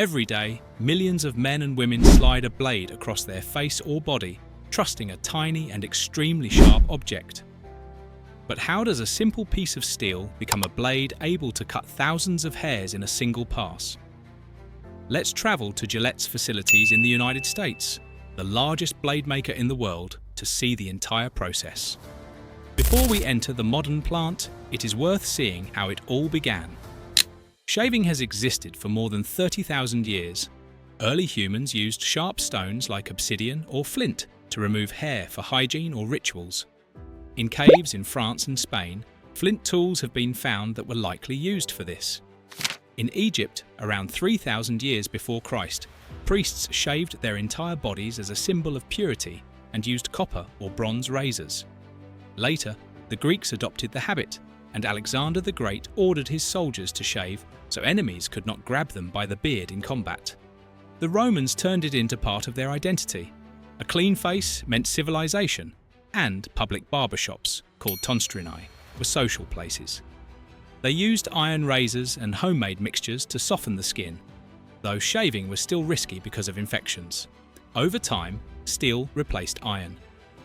Every day, millions of men and women slide a blade across their face or body, trusting a tiny and extremely sharp object. But how does a simple piece of steel become a blade able to cut thousands of hairs in a single pass? Let's travel to Gillette's facilities in the United States, the largest blade maker in the world, to see the entire process. Before we enter the modern plant, it is worth seeing how it all began. Shaving has existed for more than 30,000 years. Early humans used sharp stones like obsidian or flint to remove hair for hygiene or rituals. In caves in France and Spain, flint tools have been found that were likely used for this. In Egypt, around 3,000 years before Christ, priests shaved their entire bodies as a symbol of purity and used copper or bronze razors. Later, the Greeks adopted the habit, and Alexander the Great ordered his soldiers to shave so enemies could not grab them by the beard in combat. The Romans turned it into part of their identity. A clean face meant civilization, and public barbershops, called tonstrini, were social places. They used iron razors and homemade mixtures to soften the skin, though shaving was still risky because of infections. Over time, steel replaced iron.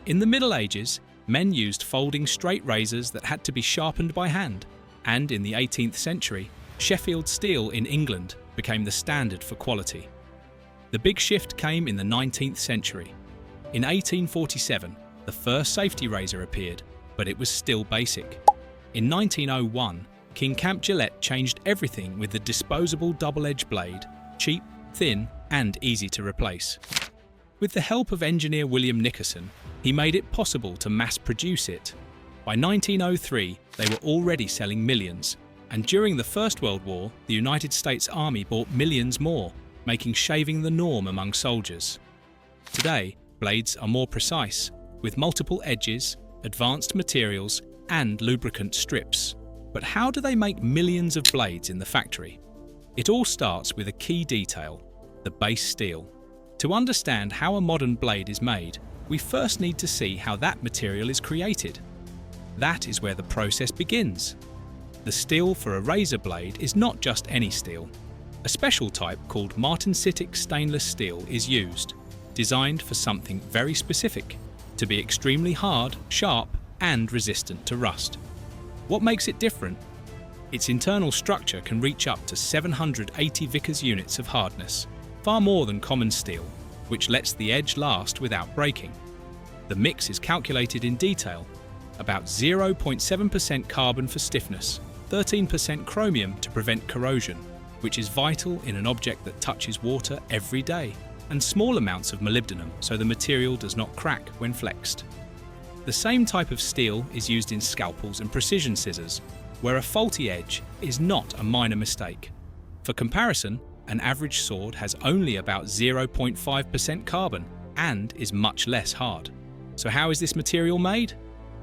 In the Middle Ages, men used folding straight razors that had to be sharpened by hand, and in the 18th century, Sheffield steel in England became the standard for quality. The big shift came in the 19th century. In 1847, the first safety razor appeared, but it was still basic. In 1901, King Camp Gillette changed everything with the disposable double-edged blade, cheap, thin, and easy to replace. With the help of engineer William Nickerson, he made it possible to mass-produce it. By 1903, they were already selling millions, and during the First World War, the United States Army bought millions more, making shaving the norm among soldiers. Today, blades are more precise, with multiple edges, advanced materials, and lubricant strips. But how do they make millions of blades in the factory? It all starts with a key detail: the base steel. To understand how a modern blade is made, we first need to see how that material is created. That is where the process begins. The steel for a razor blade is not just any steel. A special type called martensitic stainless steel is used, designed for something very specific: to be extremely hard, sharp, and resistant to rust. What makes it different? Its internal structure can reach up to 780 Vickers units of hardness, far more than common steel, which lets the edge last without breaking. The mix is calculated in detail: about 0.7% carbon for stiffness, 13% chromium to prevent corrosion, which is vital in an object that touches water every day, and small amounts of molybdenum so the material does not crack when flexed. The same type of steel is used in scalpels and precision scissors, where a faulty edge is not a minor mistake. For comparison, an average sword has only about 0.5% carbon and is much less hard. So how is this material made?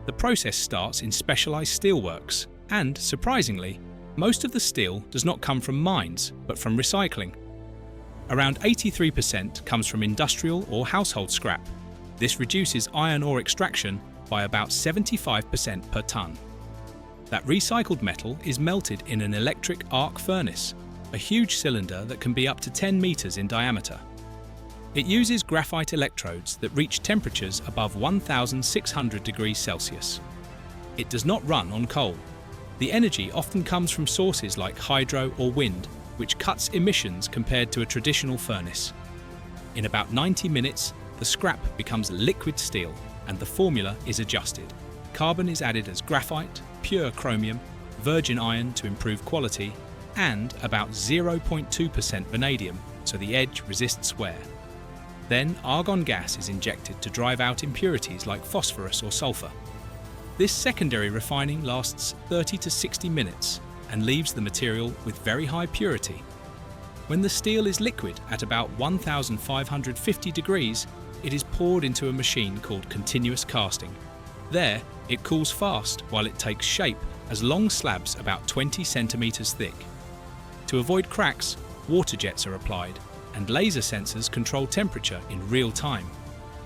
The process starts in specialized steelworks, and, surprisingly, most of the steel does not come from mines, but from recycling. Around 83% comes from industrial or household scrap. This reduces iron ore extraction by about 75% per ton. That recycled metal is melted in an electric arc furnace, a huge cylinder that can be up to 10 meters in diameter. It uses graphite electrodes that reach temperatures above 1,600 degrees Celsius. It does not run on coal. The energy often comes from sources like hydro or wind, which cuts emissions compared to a traditional furnace. In about 90 minutes, the scrap becomes liquid steel, and the formula is adjusted. Carbon is added as graphite, pure chromium, virgin iron to improve quality, and about 0.2% vanadium, so the edge resists wear. Then argon gas is injected to drive out impurities like phosphorus or sulfur. This secondary refining lasts 30 to 60 minutes and leaves the material with very high purity. When the steel is liquid at about 1,550 degrees, it is poured into a machine called continuous casting. There, it cools fast while it takes shape as long slabs about 20 centimeters thick. To avoid cracks, water jets are applied, and laser sensors control temperature in real time.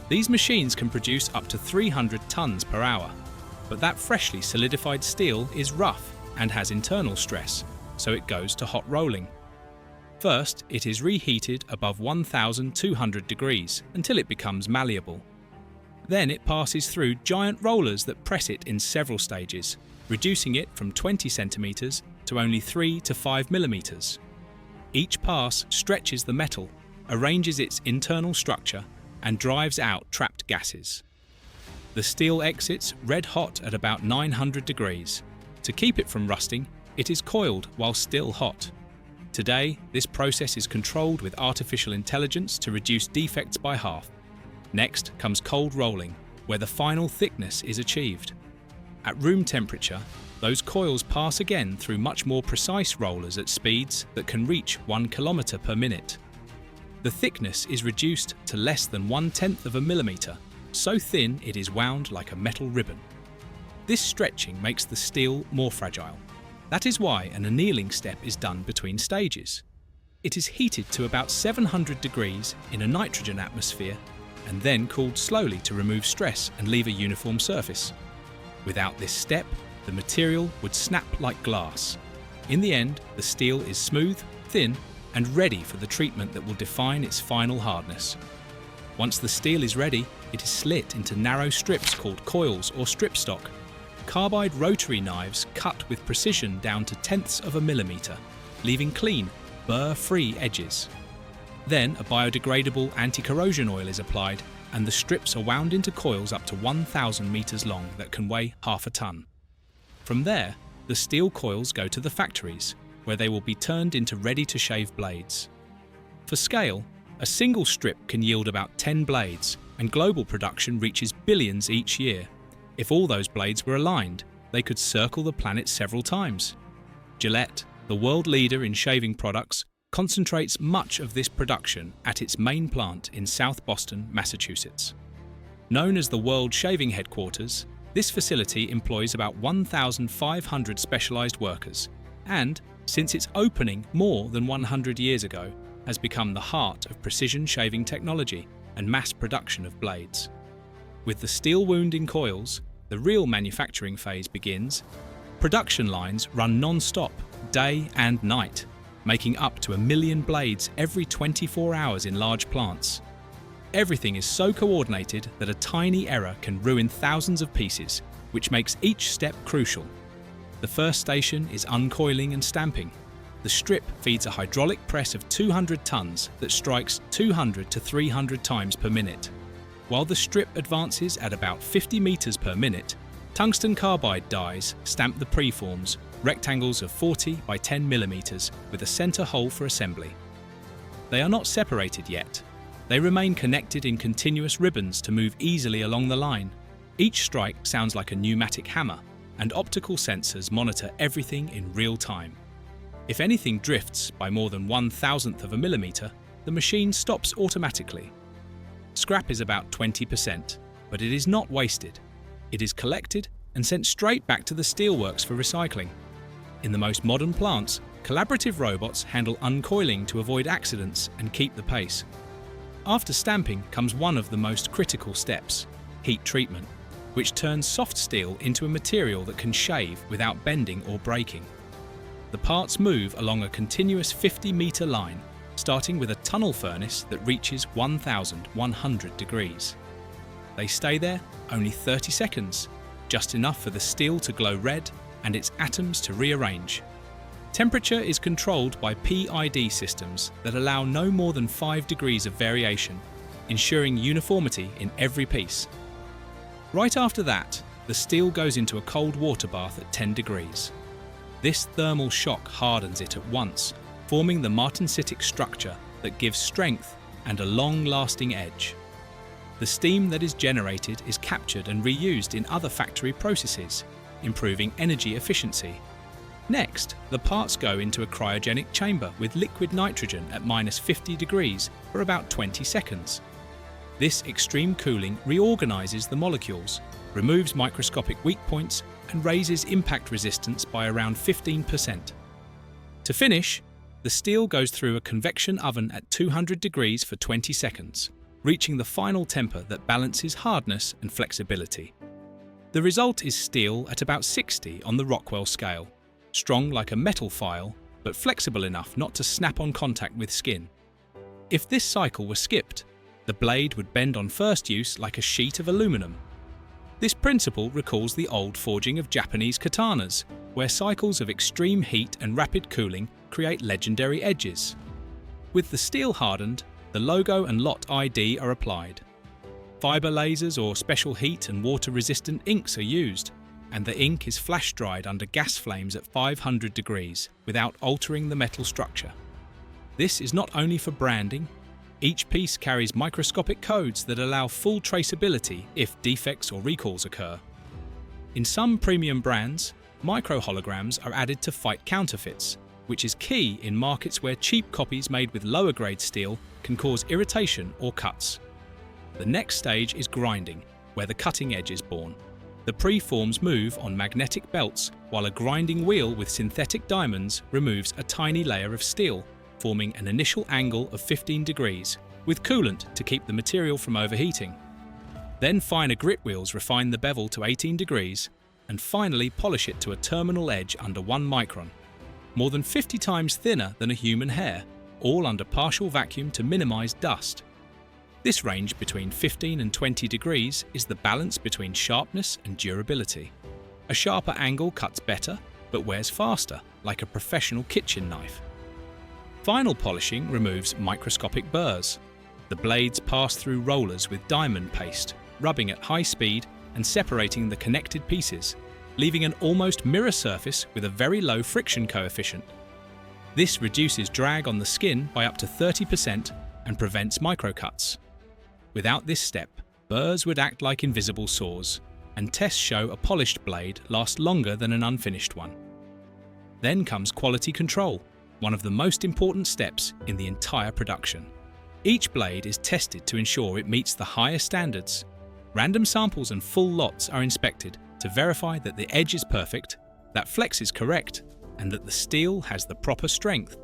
These machines can produce up to 300 tons per hour, but that freshly solidified steel is rough and has internal stress, so it goes to hot rolling. First, it is reheated above 1,200 degrees until it becomes malleable. Then it passes through giant rollers that press it in several stages, reducing it from 20 centimeters to only 3 to 5 millimeters. Each pass stretches the metal, arranges its internal structure, and drives out trapped gases. The steel exits red hot at about 900 degrees. To keep it from rusting, it is coiled while still hot. Today, this process is controlled with artificial intelligence to reduce defects by half. Next comes cold rolling, where the final thickness is achieved. At room temperature, those coils pass again through much more precise rollers at speeds that can reach 1 kilometer per minute. The thickness is reduced to less than 1/10 of a millimeter, so thin it is wound like a metal ribbon. This stretching makes the steel more fragile. That is why an annealing step is done between stages. It is heated to about 700 degrees in a nitrogen atmosphere and then cooled slowly to remove stress and leave a uniform surface. Without this step, the material would snap like glass. In the end, the steel is smooth, thin, and ready for the treatment that will define its final hardness. Once the steel is ready, it is slit into narrow strips called coils or strip stock. Carbide rotary knives cut with precision down to tenths of a millimeter, leaving clean, burr-free edges. Then a biodegradable anti-corrosion oil is applied and the strips are wound into coils up to 1,000 meters long that can weigh half a ton. From there, the steel coils go to the factories, where they will be turned into ready-to-shave blades. For scale, a single strip can yield about 10 blades, and global production reaches billions each year. If all those blades were aligned, they could circle the planet several times. Gillette, the world leader in shaving products, concentrates much of this production at its main plant in South Boston, Massachusetts. Known as the World Shaving Headquarters, this facility employs about 1,500 specialized workers and, since its opening more than 100 years ago, has become the heart of precision shaving technology and mass production of blades. With the steel wound in coils, the real manufacturing phase begins. Production lines run non-stop, day and night, making up to 1 million blades every 24 hours in large plants. Everything is so coordinated that a tiny error can ruin thousands of pieces, which makes each step crucial. The first station is uncoiling and stamping. The strip feeds a hydraulic press of 200 tons that strikes 200 to 300 times per minute. While the strip advances at about 50 meters per minute, tungsten carbide dies stamp the preforms, rectangles of 40 by 10 millimeters with a center hole for assembly. They are not separated yet. They remain connected in continuous ribbons to move easily along the line. Each strike sounds like a pneumatic hammer, and optical sensors monitor everything in real time. If anything drifts by more than 1,000th of a millimeter, the machine stops automatically. Scrap is about 20%, but it is not wasted. It is collected and sent straight back to the steelworks for recycling. In the most modern plants, collaborative robots handle uncoiling to avoid accidents and keep the pace. After stamping comes one of the most critical steps, heat treatment, which turns soft steel into a material that can shave without bending or breaking. The parts move along a continuous 50-meter line, starting with a tunnel furnace that reaches 1,100 degrees. They stay there only 30 seconds, just enough for the steel to glow red and its atoms to rearrange. Temperature is controlled by PID systems that allow no more than 5 degrees of variation, ensuring uniformity in every piece. Right after that, the steel goes into a cold water bath at 10 degrees. This thermal shock hardens it at once, forming the martensitic structure that gives strength and a long-lasting edge. The steam that is generated is captured and reused in other factory processes, improving energy efficiency. Next, the parts go into a cryogenic chamber with liquid nitrogen at -50 degrees for about 20 seconds. This extreme cooling reorganizes the molecules, removes microscopic weak points, and raises impact resistance by around 15%. To finish, the steel goes through a convection oven at 200 degrees for 20 seconds, reaching the final temper that balances hardness and flexibility. The result is steel at about 60 on the Rockwell scale, strong like a metal file, but flexible enough not to snap on contact with skin. If this cycle were skipped, the blade would bend on first use like a sheet of aluminum. This principle recalls the old forging of Japanese katanas, where cycles of extreme heat and rapid cooling create legendary edges. With the steel hardened, the logo and lot ID are applied. Fiber lasers or special heat and water-resistant inks are used, and the ink is flash-dried under gas flames at 500 degrees without altering the metal structure. This is not only for branding. Each piece carries microscopic codes that allow full traceability if defects or recalls occur. In some premium brands, micro-holograms are added to fight counterfeits, which is key in markets where cheap copies made with lower-grade steel can cause irritation or cuts. The next stage is grinding, where the cutting edge is born. The preforms move on magnetic belts, while a grinding wheel with synthetic diamonds removes a tiny layer of steel, forming an initial angle of 15 degrees, with coolant to keep the material from overheating. Then finer grit wheels refine the bevel to 18 degrees, and finally polish it to a terminal edge under 1 micron, more than 50 times thinner than a human hair, all under partial vacuum to minimize dust. This range between 15 and 20 degrees is the balance between sharpness and durability. A sharper angle cuts better, but wears faster, like a professional kitchen knife. Final polishing removes microscopic burrs. The blades pass through rollers with diamond paste, rubbing at high speed and separating the connected pieces, leaving an almost mirror surface with a very low friction coefficient. This reduces drag on the skin by up to 30% and prevents microcuts. Without this step, burrs would act like invisible sores, and tests show a polished blade lasts longer than an unfinished one. Then comes quality control, one of the most important steps in the entire production. Each blade is tested to ensure it meets the highest standards. Random samples and full lots are inspected to verify that the edge is perfect, that flex is correct, and that the steel has the proper strength.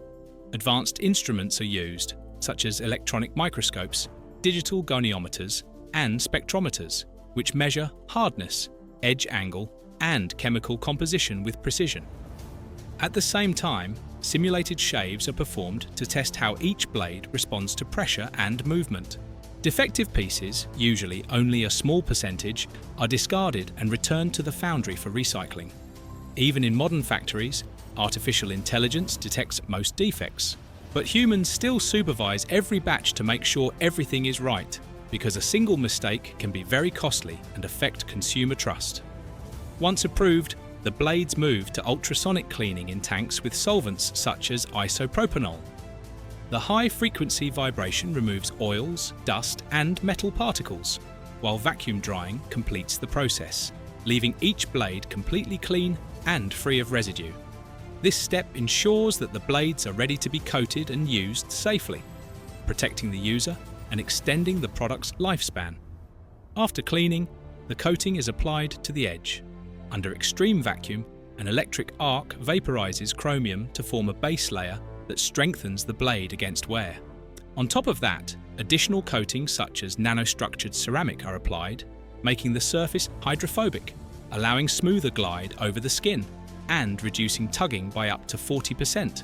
Advanced instruments are used, such as electronic microscopes, digital goniometers, and spectrometers, which measure hardness, edge angle, and chemical composition with precision. At the same time, simulated shaves are performed to test how each blade responds to pressure and movement. Defective pieces, usually only a small percentage, are discarded and returned to the foundry for recycling. Even in modern factories, artificial intelligence detects most defects. But humans still supervise every batch to make sure everything is right, because a single mistake can be very costly and affect consumer trust. Once approved, the blades move to ultrasonic cleaning in tanks with solvents such as isopropanol. The high-frequency vibration removes oils, dust, and metal particles, while vacuum drying completes the process, leaving each blade completely clean and free of residue. This step ensures that the blades are ready to be coated and used safely, protecting the user and extending the product's lifespan. After cleaning, the coating is applied to the edge. Under extreme vacuum, an electric arc vaporizes chromium to form a base layer that strengthens the blade against wear. On top of that, additional coatings such as nanostructured ceramic are applied, making the surface hydrophobic, allowing smoother glide over the skin, and reducing tugging by up to 40%.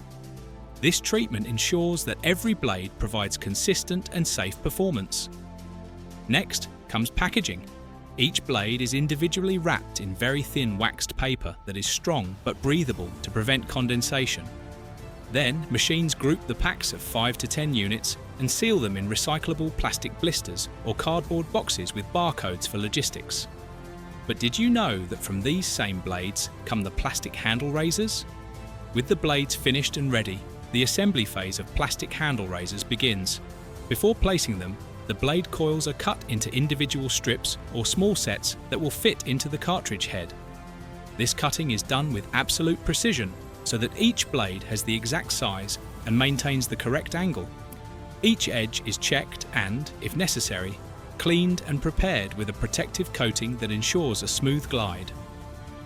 This treatment ensures that every blade provides consistent and safe performance. Next comes packaging. Each blade is individually wrapped in very thin waxed paper that is strong but breathable to prevent condensation. Then, machines group the packs of 5 to 10 units and seal them in recyclable plastic blisters or cardboard boxes with barcodes for logistics. But did you know that from these same blades come the plastic handle razors? With the blades finished and ready, the assembly phase of plastic handle razors begins. Before placing them, the blade coils are cut into individual strips or small sets that will fit into the cartridge head. This cutting is done with absolute precision so that each blade has the exact size and maintains the correct angle. Each edge is checked and, if necessary, cleaned and prepared with a protective coating that ensures a smooth glide.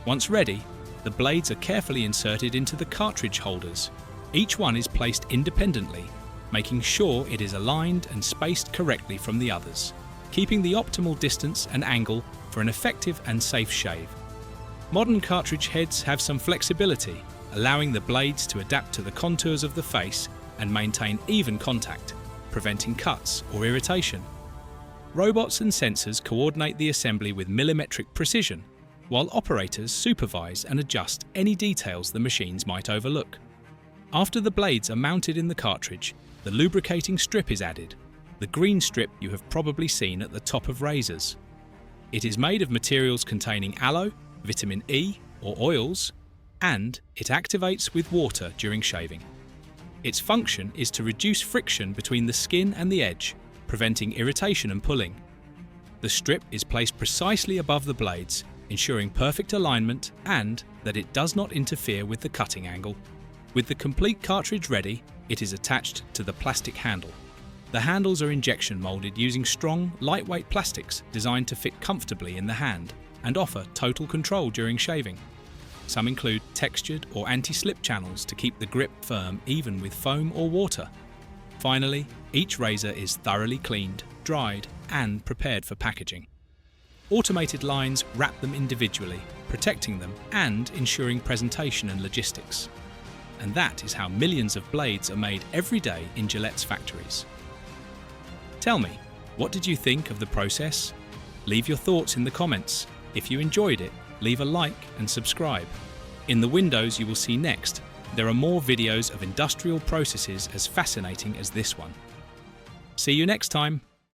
Once ready, the blades are carefully inserted into the cartridge holders. Each one is placed independently, making sure it is aligned and spaced correctly from the others, keeping the optimal distance and angle for an effective and safe shave. Modern cartridge heads have some flexibility, allowing the blades to adapt to the contours of the face and maintain even contact, preventing cuts or irritation. Robots and sensors coordinate the assembly with millimetric precision, while operators supervise and adjust any details the machines might overlook. After the blades are mounted in the cartridge, the lubricating strip is added, the green strip you have probably seen at the top of razors. It is made of materials containing aloe, vitamin E or oils, and it activates with water during shaving. Its function is to reduce friction between the skin and the edge, preventing irritation and pulling. The strip is placed precisely above the blades, ensuring perfect alignment and that it does not interfere with the cutting angle. With the complete cartridge ready, it is attached to the plastic handle. The handles are injection molded using strong, lightweight plastics designed to fit comfortably in the hand and offer total control during shaving. Some include textured or anti-slip channels to keep the grip firm even with foam or water. Finally, each razor is thoroughly cleaned, dried, and prepared for packaging. Automated lines wrap them individually, protecting them and ensuring presentation and logistics. And that is how millions of blades are made every day in Gillette's factories. Tell me, what did you think of the process? Leave your thoughts in the comments. If you enjoyed it, leave a like and subscribe. In the windows you will see next, there are more videos of industrial processes as fascinating as this one. See you next time!